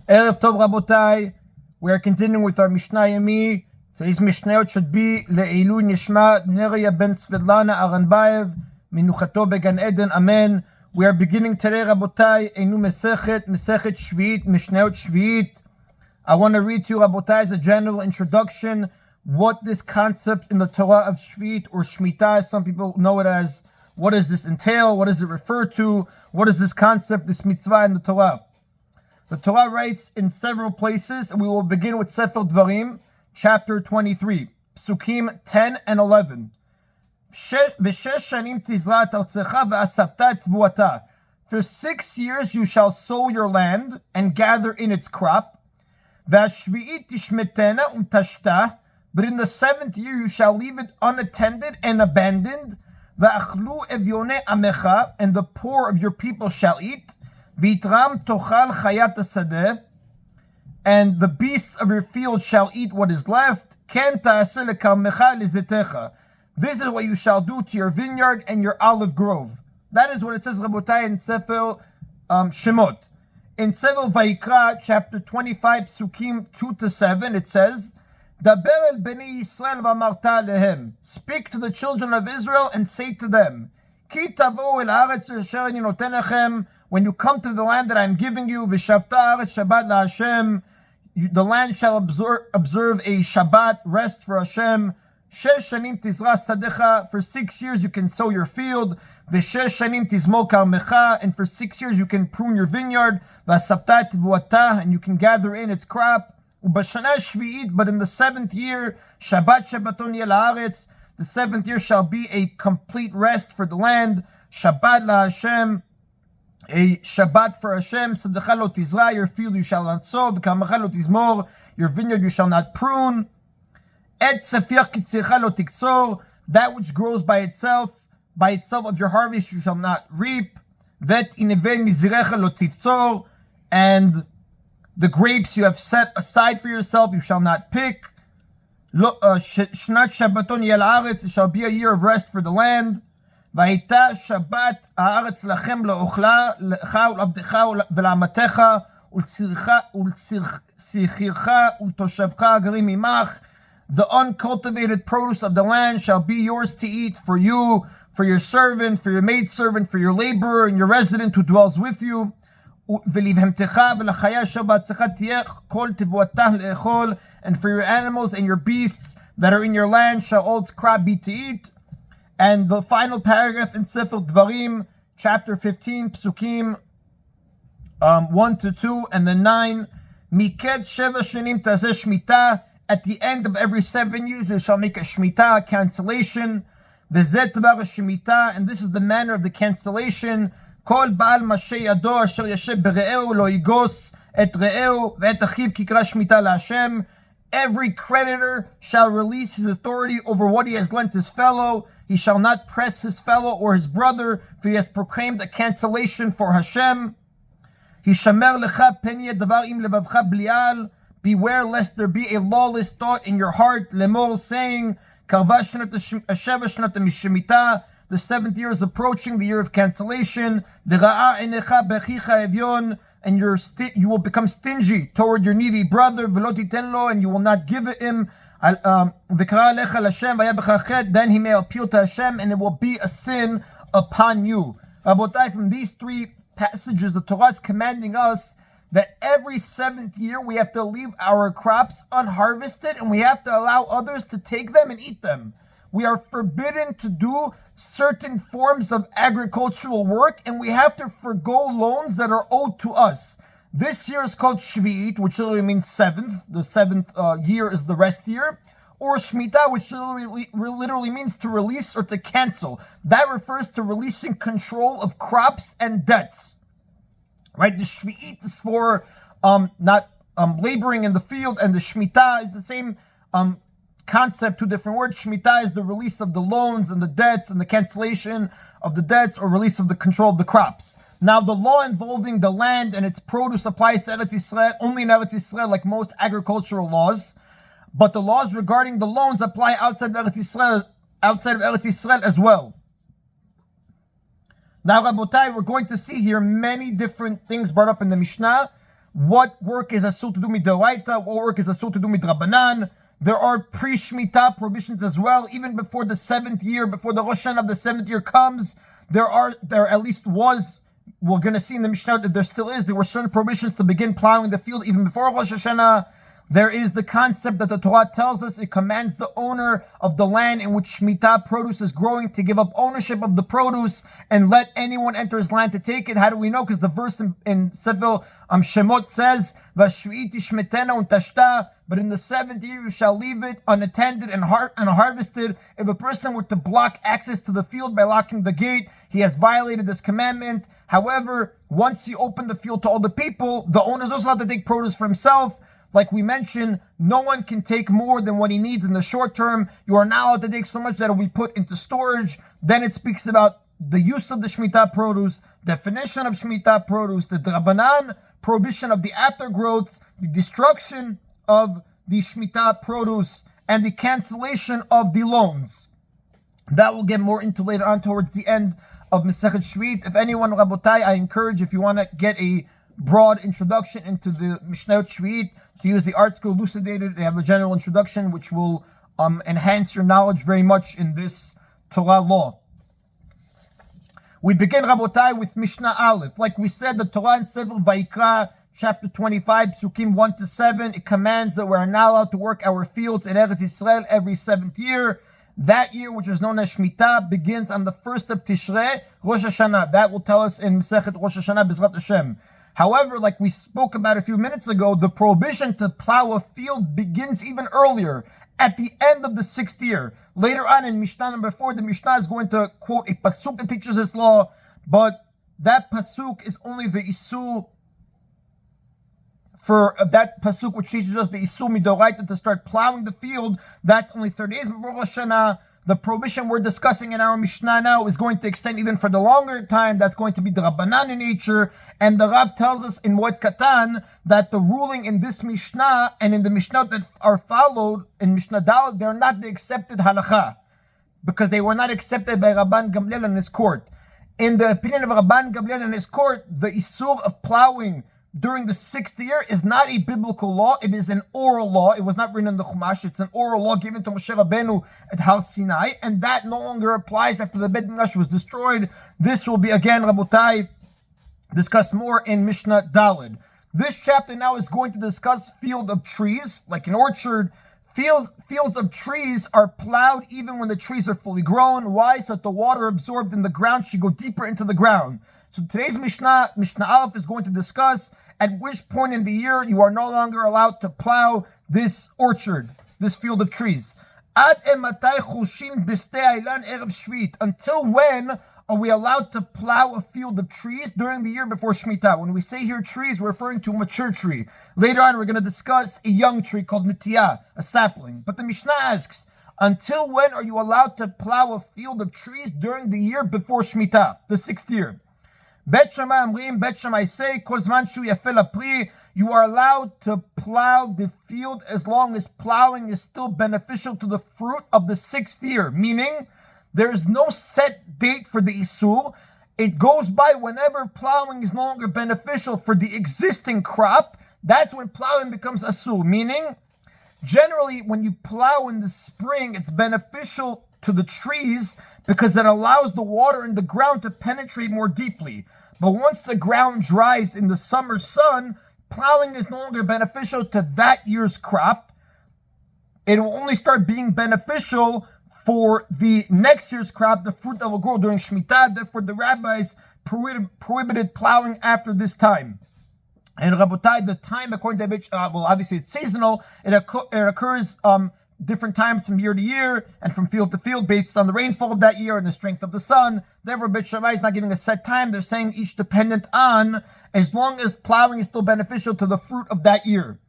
Erev Tov Rabotai, we are continuing with our Mishna Yomi. Today's Mishnayot should be Le'ilu Nishma Neria ben Svetlana Aranbayev Minuchato Began Eden. Amen. We are beginning today, Rabotai, a new Mesechet Sheviit, Mishnayot Sheviit. I want to read to you, Rabotai, as a general introduction, what this concept in the Torah of Sheviit or Shemitah, some people know it as, what does this entail? What does it refer to? What is this concept, this mitzvah in the Torah? The Torah writes in several places, and we will begin with Sefer Dvarim, chapter 23, Psukim 10 and 11. For 6 years you shall sow your land and gather in its crop. But in the 7th year you shall leave it unattended and abandoned. And the poor of your people shall eat. And the beasts of your field shall eat what is left. This is what you shall do to your vineyard and your olive grove. That is what it says, Rabotai, in Sefer Shemot. In Sefer Vayikra, chapter 25, Psukim 2-7, it says, Daber el bnei Yisrael v'amarta lehem. Speak to the children of Israel and say to them, Ki tavo el haaretz asher ani noten lechem. When you come to the land that I am giving you, v'shavta haaretz Shabbat laHashem, the land shall observe a Shabbat, rest for Hashem. Shesh shanim tizra sadecha. For 6 years you can sow your field. V'shesh shanim tizmo karmecha. And for 6 years you can prune your vineyard. V'asavta tvuata. And you can gather in its crop. Ubashana shvi'it. But in the 7th year, Shabbat Shabbaton yel haaretz. The 7th year shall be a complete rest for the land. Shabbat laHashem. A Shabbat for Hashem. Sadecha lo tizra. Your field you shall not sow. V'karmecha lo tizmor. Your vineyard you shall not prune. Et sefir kitzircha lo tiktzor. That which grows by itself of your harvest you shall not reap. Vet ineve nizirecha lo tivtzor. And the grapes you have set aside for yourself you shall not pick. Shnat Shabbaton yel haaretz. It shall be a year of rest for the land. Vayita Shabbat haaretz lachem leochla lecha ulabdecha velamatecha ulsichircha ultoshavcha garim imach. The uncultivated produce of the land shall be yours to eat, for you, for your servant, for your maidservant, for your laborer, and your resident who dwells with you. And for your animals and your beasts that are in your land shall all its crop be to eat. And the final paragraph in Sefer Dvarim, chapter 15, Psukim 1-2, and then 9. Miket sheva shenim tazeh shmitah. At the end of every 7 years, you shall make a Shemitah, a cancellation. V'zeh tvar Shemitah, and this is the manner of the cancellation. Kol ba'al masheh yado asher yashev bere'eu lo yigos et re'eu ve'et achiv kikra Shemitah laHashem. Every creditor shall release his authority over what he has lent his fellow. He shall not press his fellow or his brother, for he has proclaimed a cancellation for Hashem. Hishamer lecha pen davar im levavcha blial. Beware lest there be a lawless thought in your heart. Lemor, saying, Karva shnat sheva mishemitah. The 7th year is approaching, the year of cancellation. V'ra'a enecha bechicha evyon. And you will become stingy toward your needy brother. V'lo titen lo, and you will not give it him. V'kara lecha l'Hashem v'ya b'cha chet. Then he may appeal to Hashem, and it will be a sin upon you. Rabotai, from these 3 passages, the Torah is commanding us that every 7th year we have to leave our crops unharvested and we have to allow others to take them and eat them. We are forbidden to do certain forms of agricultural work, and we have to forgo loans that are owed to us. This year is called Sheviit, which literally means 7th. The 7th year is the rest year. Or Shemitah, which literally means to release or to cancel. That refers to releasing control of crops and debts. Right, the Sheviit is for not laboring in the field, and the Shemitah is the same concept, 2 different words. Shemitah is the release of the loans and the debts and the cancellation of the debts or release of the control of the crops. Now, the law involving the land and its produce applies to Eretz Yisrael, only in Eretz Yisrael, like most agricultural laws. But the laws regarding the loans apply outside of Eretz Yisrael as well. Now, Rabotai, we're going to see here many different things brought up in the Mishnah. what work is asur to do midoraita, what work is asur to do midrabanan. There are pre-Shemitah prohibitions as well. Even before the 7th year, before the Rosh Hashanah of the 7th year comes, there at least was, we're going to see in the Mishnah that there were certain prohibitions to begin plowing the field even before Rosh Hashanah. There is the concept that the Torah tells us it commands the owner of the land in which Shemitah produce is growing to give up ownership of the produce and let anyone enter his land to take it. How do we know? Because the verse in Sefer Shemot says, "Sheviit shmetena untashta," but in the 7th year you shall leave it unattended and harvested. If a person were to block access to the field by locking the gate, he has violated this commandment. However, once he opened the field to all the people, the owner is also allowed to take produce for himself. Like we mentioned, no one can take more than what he needs in the short term. You are not allowed to take so much that it will be put into storage. Then it speaks about the use of the Shemitah produce, definition of Shemitah produce, the Drabanan, prohibition of the aftergrowths, the destruction of the Shemitah produce, and the cancellation of the loans. That we'll get more into later on towards the end of Masechet Sheviit. If anyone, Rabotai, I encourage, if you want to get a broad introduction into the Mishnah Sheviit, to use the Art School Elucidated. They have a general introduction which will enhance your knowledge very much in this Torah law. We begin, Rabotai, with Mishnah Aleph. Like we said, the Torah in Sefer Vayikra, chapter 25, Psukim 1-7, it commands that we are not allowed to work our fields in Eretz Yisrael every 7th year. That year, which is known as Shemitah, begins on the 1st of Tishrei, Rosh Hashanah. That will tell us in Masechet Rosh Hashanah, B'ezrat Hashem. However, like we spoke about a few minutes ago, the prohibition to plow a field begins even earlier, at the end of the 6th year. Later on in Mishnah number 4, the Mishnah is going to quote a pasuk that teaches this law, but that pasuk is only the Isur, for that pasuk which teaches us the Isur midoraita to start plowing the field. That's only 30 days before Rosh Hashanah. The prohibition we're discussing in our Mishnah now is going to extend even for the longer time. That's going to be the Rabbanan in nature. And the Rab tells us in Moed Katan that the ruling in this Mishnah and in the Mishnah that are followed in Mishnah Dal, they're not the accepted halacha, because they were not accepted by Rabban Gamliel and his court. In the opinion of Rabban Gamliel and his court, the Isur of plowing during the 6th year is not a biblical law. It is an oral law. It was not written in the Chumash. It's an oral law given to Moshe Rabbeinu at Har Sinai, and that no longer applies after the Beit Midrash was destroyed. This will be, again, Rabotai, discussed more in Mishnah Daled. This chapter now is going to discuss field of trees, like an orchard. Fields of trees are plowed even when the trees are fully grown. Why? So that the water absorbed in the ground should go deeper into the ground. So today's Mishnah Aleph, is going to discuss at which point in the year you are no longer allowed to plow this orchard, this field of trees. Until when are we allowed to plow a field of trees during the year before Shemitah? When we say here trees, we're referring to a mature tree. Later on, we're going to discuss a young tree called Nitiyah, a sapling. But the Mishnah asks, until when are you allowed to plow a field of trees during the year before Shemitah, the 6th year? Bet Shammai say, Kol zman shu yafeh lapri, you are allowed to plow the field as long as plowing is still beneficial to the fruit of the 6th year. Meaning, there is no set date for the Isur. It goes by whenever plowing is no longer beneficial for the existing crop. That's when plowing becomes Asur. Meaning, generally, when you plow in the spring, it's beneficial to the trees because it allows the water in the ground to penetrate more deeply. But once the ground dries in the summer sun, plowing is no longer beneficial to that year's crop. It will only start being beneficial for the next year's crop, the fruit that will grow during Shemitah. Therefore, the rabbis prohibited plowing after this time. And Rabotai, the time according to well, obviously it's seasonal. It occurs different times from year to year and from field to field based on the rainfall of that year and the strength of the sun. Therefore, Bet Shammai is not giving a set time. They're saying each dependent on, as long as plowing is still beneficial to the fruit of that year.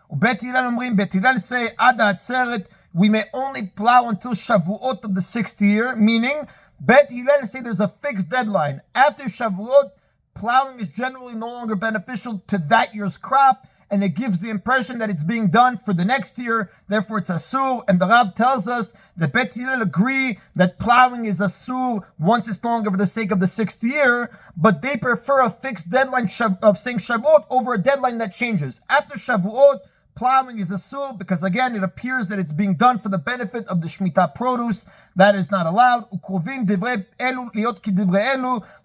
Bet Hillel say, Ad Ha'atzeret, we may only plow until Shavuot of the 6th year, meaning Bet Hillel say there's a fixed deadline. After Shavuot, plowing is generally no longer beneficial to that year's crop, and it gives the impression that it's being done for the next year, therefore it's asur. And the Rav tells us that Bet Hillel agree that plowing is asur once it's no longer for the sake of the 6th year, but they prefer a fixed deadline of saying Shavuot over a deadline that changes. After Shavuot, plowing is asur because, again, it appears that it's being done for the benefit of the Shemitah produce. That is not allowed. The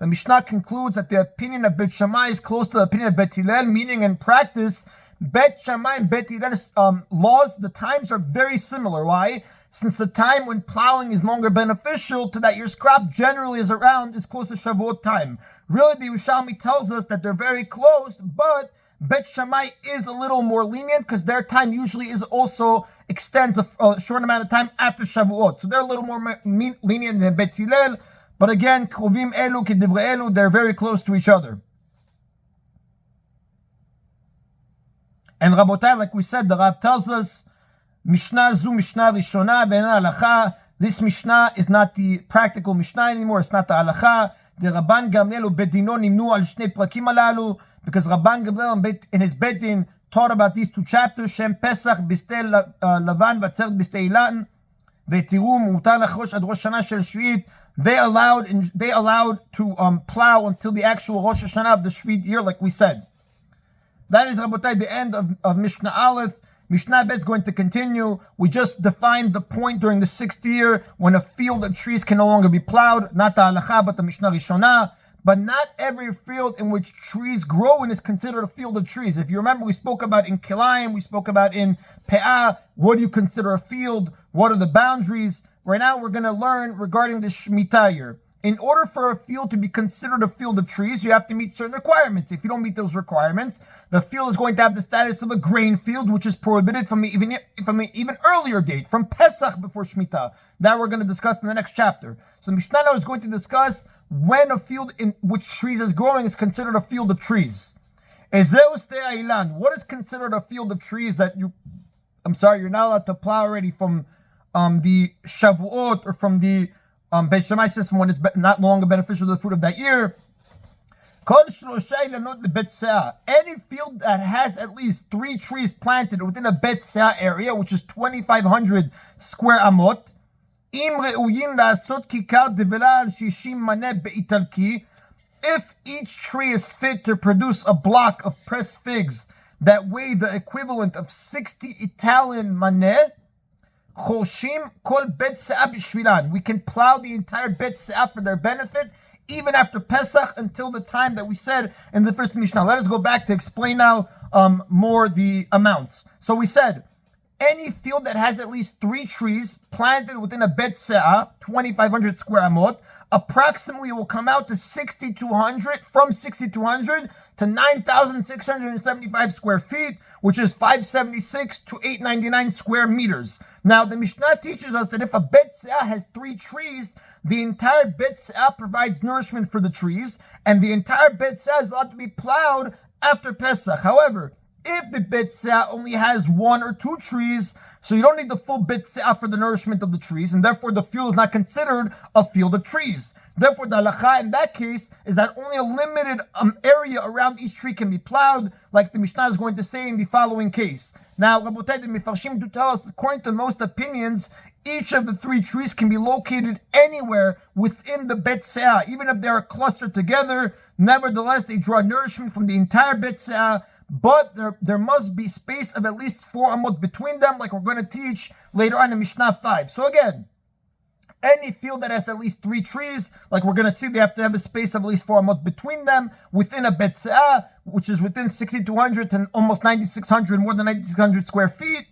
Mishnah concludes that the opinion of Bet Shammai is close to the opinion of Bet Hillel, meaning in practice, Bet Shammai and Bet Hillel's laws, the times are very similar. Why? Since the time when plowing is no longer beneficial to that year's crop generally is close to Shavuot time. Really, the Yerushalmi tells us that they're very close, but Bet Shammai is a little more lenient because their time usually extends a short amount of time after Shavuot. So they're a little more lenient than Bet Hillel. But again, Krovim elu kedivrei elu, they're very close to each other. And Rabotai, like we said, the Rav tells us, Mishnah zu Mishnah Rishona ve'ena halacha. This Mishnah is not the practical Mishnah anymore. It's not the halacha. The Rabban Gamliel u'Bedino nimnu al shnei prakim alalu. Because Rabban Gamliel in his Bedin taught about these 2 chapters, Shem Pesach Bistei Lavan Vatzer Bistei Ilan Vetirum Mutar Lachosh Ad Rosh Hashanah Shel Sheviit. They allowed to plow until the actual Rosh Hashanah of the Sheviit year, like we said. That is, Rabotai, the end of Mishnah Aleph. Mishnah Bet is going to continue. We just defined the point during the 6th year when a field of trees can no longer be plowed, not the halacha, but the Mishnah Rishonah. But not every field in which trees grow in is considered a field of trees. If you remember, we spoke about in Kilayim, we spoke about in Pe'ah, what do you consider a field? What are the boundaries? Right now, we're going to learn regarding the Shemitah year. In order for a field to be considered a field of trees, you have to meet certain requirements. If you don't meet those requirements, the field is going to have the status of a grain field, which is prohibited from an even earlier date, from Pesach before Shemitah. That we're going to discuss in the next chapter. So Mishnah now is going to discuss when a field in which trees is growing is considered a field of trees. What is considered a field of trees that you're not allowed to plow already from the Shavuot or from the Bet Shammai system when it's not longer beneficial to the fruit of that year? Any field that has at least 3 trees planted within a Bet Seah area, which is 2,500 square amot, if each tree is fit to produce a block of pressed figs that weigh the equivalent of 60 Italian maneh, we can plow the entire Bet Seah for their benefit, even after Pesach, until the time that we said in the first Mishnah. Let us go back to explain now more the amounts. So we said, any field that has at least 3 trees planted within a Bet Seah, 2,500 square amot, approximately will come out to 6,200, from 6,200 to 9,675 square feet, which is 576 to 899 square meters. Now, the Mishnah teaches us that if a Bet Seah has 3 trees, the entire Bet Seah provides nourishment for the trees, and the entire Bet Seah is allowed to be plowed after Pesach. However, if the Bet Seah only has 1 or 2 trees, so you don't need the full Bet Seah for the nourishment of the trees, and therefore the field is not considered a field of trees. Therefore, the halacha in that case is that only a limited area around each tree can be plowed, like the Mishnah is going to say in the following case. Now, Rabotai, the Mefarshim do tell us, according to most opinions, each of the 3 trees can be located anywhere within the Bet Seah, even if they are clustered together. Nevertheless, they draw nourishment from the entire Bet Seah, but there must be space of at least 4 amot between them, like we're going to teach later on in Mishnah 5. So again, any field that has at least 3 trees, like we're going to see, they have to have a space of at least 4 amot between them within a Bet Seah, which is within 6,200 to almost 9,600, more than 9,600 square feet.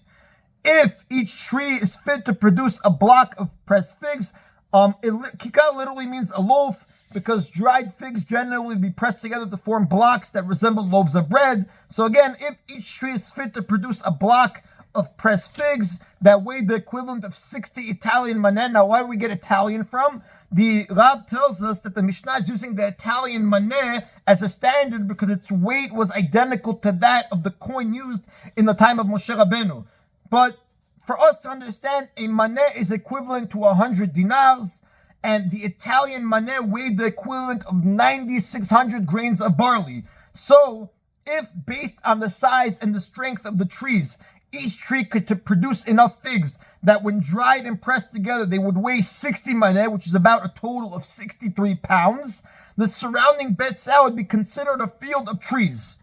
If each tree is fit to produce a block of pressed figs, kika literally means a loaf, because dried figs generally be pressed together to form blocks that resemble loaves of bread. So again, if each tree is fit to produce a block of pressed figs that weigh the equivalent of 60 Italian maneh. Now, where do we get Italian from? The Rav tells us that the Mishnah is using the Italian maneh as a standard because its weight was identical to that of the coin used in the time of Moshe Rabbeinu. But for us to understand, a maneh is equivalent to 100 dinars, and the Italian maneh weighed the equivalent of 9,600 grains of barley. So, if based on the size and the strength of the trees, each tree could to produce enough figs that when dried and pressed together, they would weigh 60 maneh, which is about a total of 63 pounds, the surrounding Betzah would be considered a field of trees.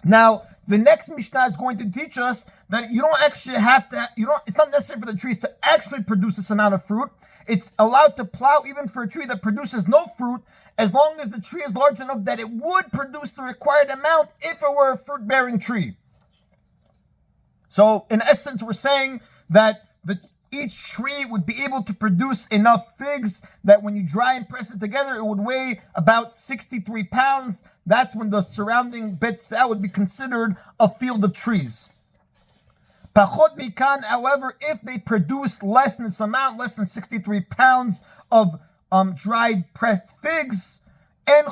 Now, the next Mishnah is going to teach us that you don't actually have to, it's not necessary for the trees to actually produce this amount of fruit. It's allowed to plow even for a tree that produces no fruit, as long as the tree is large enough that it would produce the required amount if it were a fruit-bearing tree. So, in essence, we're saying that each tree would be able to produce enough figs that when you dry and press it together, it would weigh about 63 pounds. That's when the surrounding Betzah would be considered a field of trees. Pachot mikan, however, if they produce less than this amount, less than 63 pounds of dried pressed figs, the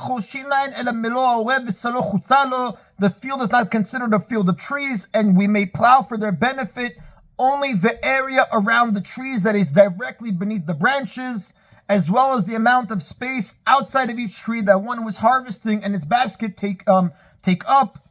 field is not considered a field of trees, and we may plow for their benefit only the area around the trees that is directly beneath the branches, as well as the amount of space outside of each tree that one who is harvesting and his basket take up.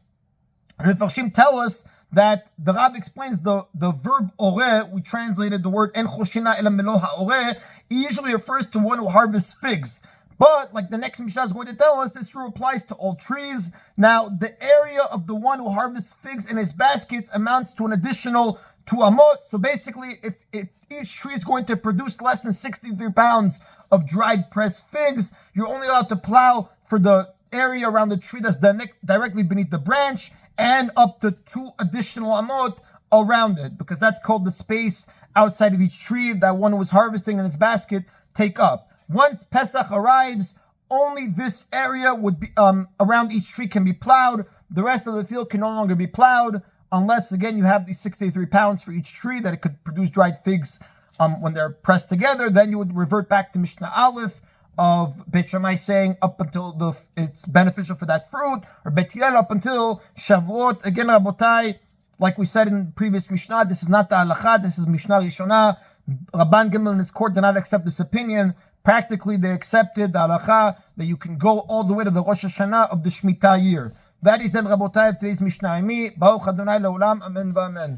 And the Farshim tell us that the Rav explains the verb oreh, we translated the word en choshina el melo ha'oreh, usually refers to one who harvests figs. But, like the next Mishnah is going to tell us, this rule applies to all trees. Now, the area of the one who harvests figs in his baskets amounts to an additional 2 amot. So basically, if each tree is going to produce less than 63 pounds of dried pressed figs, you're only allowed to plow for the area around the tree that's directly beneath the branch, and up to 2 additional amot around it, because that's called the space outside of each tree that one who is harvesting in his basket take up. Once Pesach arrives, only this area would be around each tree can be plowed. The rest of the field can no longer be plowed, unless, again, you have these 63 pounds for each tree that it could produce dried figs when they're pressed together. Then you would revert back to Mishnah Aleph of Beit Shammai saying up until it's beneficial for that fruit, or Beit Hillel up until Shavuot. Again, Rabotai, like we said in the previous Mishnah, this is not the Halacha, this is Mishnah Rishonah. Rabban Gimel and his court did not accept this opinion. Practically, they accepted the Halacha that you can go all the way to the Rosh Hashanah of the Shemitah year. That is then, Rabotai, of today's Mishnah Yomi. Baruch Adonai Leolam, Amen v'Amen.